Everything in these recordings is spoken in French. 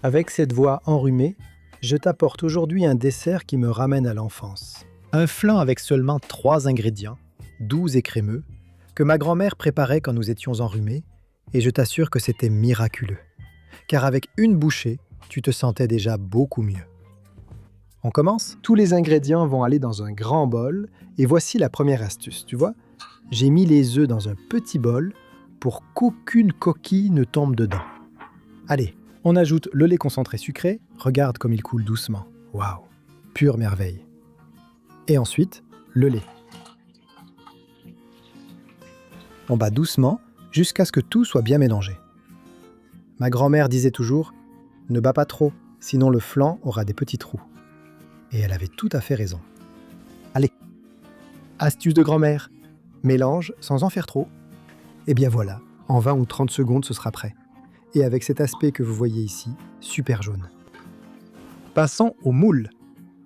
Avec cette voix enrhumée, je t'apporte aujourd'hui un dessert qui me ramène à l'enfance. Un flan avec seulement 3 ingrédients, doux et crémeux, que ma grand-mère préparait quand nous étions enrhumés, et je t'assure que c'était miraculeux. Car avec une bouchée, tu te sentais déjà beaucoup mieux. On commence? Tous les ingrédients vont aller dans un grand bol, et voici la première astuce, tu vois? J'ai mis les œufs dans un petit bol pour qu'aucune coquille ne tombe dedans. Allez, on ajoute le lait concentré sucré, regarde comme il coule doucement. Waouh, pure merveille. Et ensuite, le lait. On bat doucement jusqu'à ce que tout soit bien mélangé. Ma grand-mère disait toujours « Ne bats pas trop, sinon le flan aura des petits trous ». Et elle avait tout à fait raison. Allez, astuce de grand-mère, mélange sans en faire trop. Et bien voilà, en 20 ou 30 secondes, ce sera prêt. Et avec cet aspect que vous voyez ici, super jaune. Passons au moule.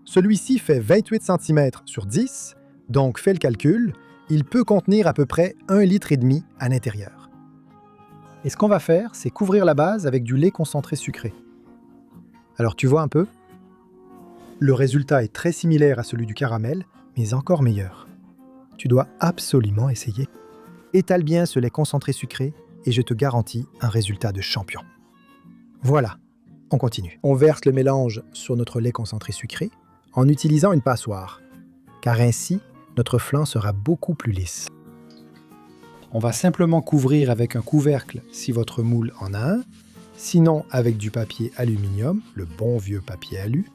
Celui-ci fait 28 cm sur 10, donc fais le calcul, il peut contenir à peu près 1,5 litre à l'intérieur. Et ce qu'on va faire, c'est couvrir la base avec du lait concentré sucré. Alors tu vois un peu? Le résultat est très similaire à celui du caramel, mais encore meilleur. Tu dois absolument essayer. Étale bien ce lait concentré sucré et je te garantis un résultat de champion. Voilà, on continue. On verse le mélange sur notre lait concentré sucré en utilisant une passoire, car ainsi, notre flan sera beaucoup plus lisse. On va simplement couvrir avec un couvercle si votre moule en a un, sinon avec du papier aluminium, le bon vieux papier alu.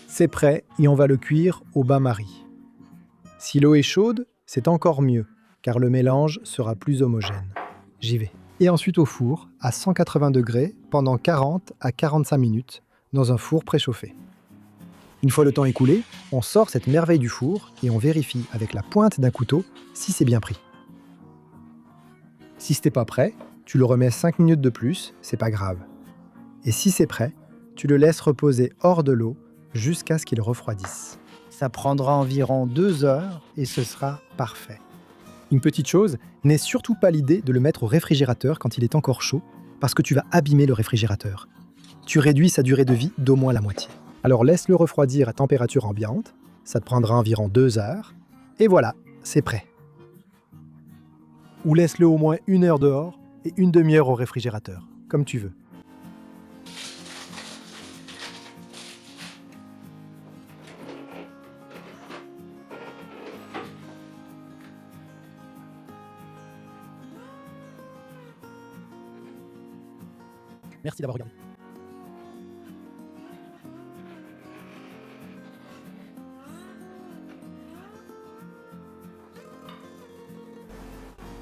C'est prêt et on va le cuire au bain-marie. Si l'eau est chaude, c'est encore mieux, car le mélange sera plus homogène. J'y vais. Et ensuite au four, à 180 degrés, pendant 40 à 45 minutes, dans un four préchauffé. Une fois le temps écoulé, on sort cette merveille du four et on vérifie avec la pointe d'un couteau si c'est bien pris. Si ce n'est pas prêt, tu le remets 5 minutes de plus, c'est pas grave. Et si c'est prêt, tu le laisses reposer hors de l'eau jusqu'à ce qu'il refroidisse. Ça prendra environ 2 heures et ce sera parfait. Une petite chose, n'aie surtout pas l'idée de le mettre au réfrigérateur quand il est encore chaud, parce que tu vas abîmer le réfrigérateur. Tu réduis sa durée de vie d'au moins la moitié. Alors laisse-le refroidir à température ambiante, ça te prendra environ 2 heures, et voilà, c'est prêt. Ou laisse-le au moins 1 heure dehors et une demi-heure au réfrigérateur, comme tu veux. Merci d'avoir regardé.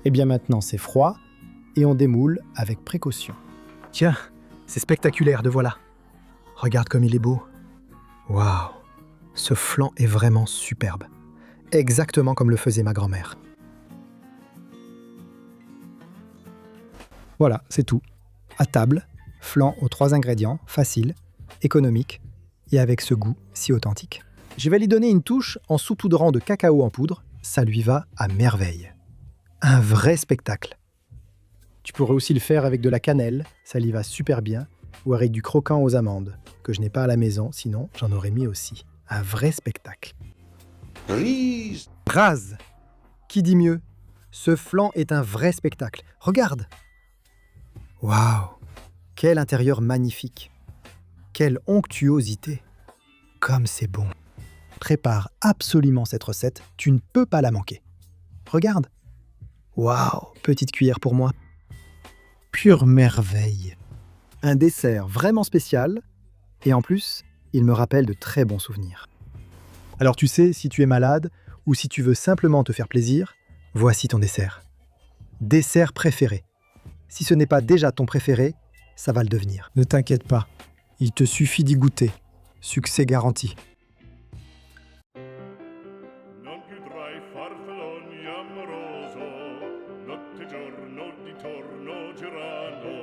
Et bien maintenant c'est froid et on démoule avec précaution. Tiens, c'est spectaculaire, de voilà. Regarde comme il est beau. Waouh, ce flan est vraiment superbe. Exactement comme le faisait ma grand-mère. Voilà, c'est tout. À table, flan aux 3 ingrédients, facile, économique et avec ce goût si authentique. Je vais lui donner une touche en saupoudrant de cacao en poudre, ça lui va à merveille. Un vrai spectacle. Tu pourrais aussi le faire avec de la cannelle, ça lui va super bien, ou avec du croquant aux amandes, que je n'ai pas à la maison, sinon j'en aurais mis aussi. Un vrai spectacle. Braz! Qui dit mieux? Ce flan est un vrai spectacle. Regarde! Waouh! Quel intérieur magnifique! Quelle onctuosité! Comme c'est bon! Prépare absolument cette recette, tu ne peux pas la manquer. Regarde! Waouh! Petite cuillère pour moi. Pure merveille! Un dessert vraiment spécial, et en plus, il me rappelle de très bons souvenirs. Alors tu sais, si tu es malade, ou si tu veux simplement te faire plaisir, voici ton dessert. Dessert préféré. Si ce n'est pas déjà ton préféré, ça va le devenir. Ne t'inquiète pas, il te suffit d'y goûter. Succès garanti. Non più tra i farfalloni amoroso, notte e giorno di torno girano,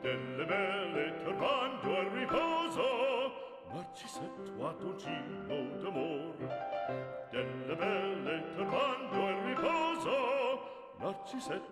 delle belle turbando al riposo, Narcisetto a tuo giro d'amor, delle belle turbando al riposo, Narcisetto